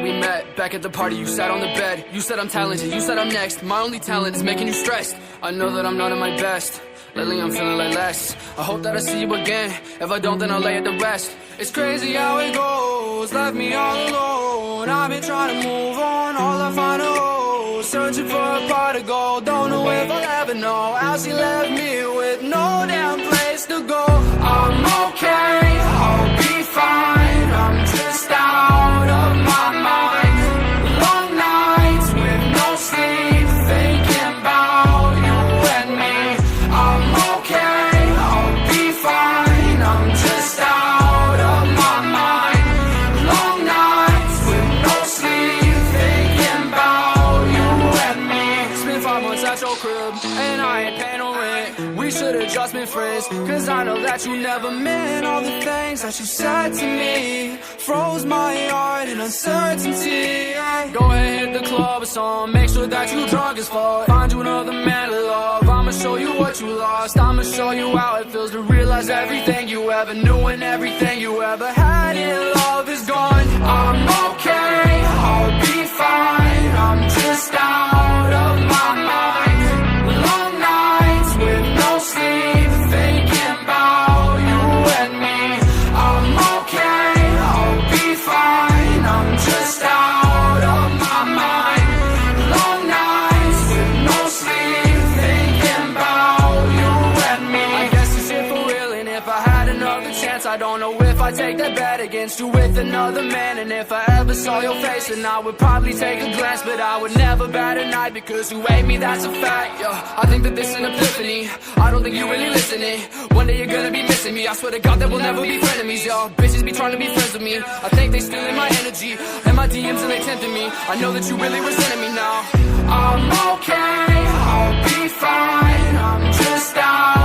we met. Back at the party, you sat on the bed. You said I'm talented, you said I'm next. My only talent is making you stressed. I know that I'm not at my best. Lately I'm feeling like less. I hope that I see you again. If I don't, then I'll lay it to rest. It's crazy how it goes, left me all alone. I've been trying to move on, all I find are holes. Searching for a pot of gold, don't know if I'll ever know how she left me with no damn place to go. I'm okay, I'll be fine. I'm just out of my mind. Long nights with no sleep, thinking about you and me. I'm okay, I'll be fine. I'm just out of my mind. Long nights with no sleep, thinking about you and me. Spent 5 months at your crib, and I ain't paying no rent. We should've just been friends, cause I know that you never meant all the things that you said to me. Froze my heart in uncertainty. Go ahead, hit the club or something, make sure that you drunk as fuck. Find you another man to love, I'ma show you what you lost. I'ma show you how it feels to realize everything you ever knew and everything you ever had in love is gone. I'm okay, I'll be fine. I'm just out of my mind. Long nights with no sleep, thinking about you and me. I'm okay, I'll be fine. I'm just out of my mind. Long nights with no sleep, thinking about you and me. I guess this shit for real, and if I had another chance, I don't know if I'd take that bet against you with another man. And if I ever saw your face, then I would probably take a glance, but I would never bat an eye because you hate me, that's a fact. Yeah, I think that this is an epiphany. I don't think you really listening. One day you're gonna be missing me. I swear to God that we'll never be frenemies. Y'all bitches be trying to be friends with me. I think they stealing my energy and my DMs and they tempting me. I know that you really resenting me now. I'm okay, I'll be fine. I'm just out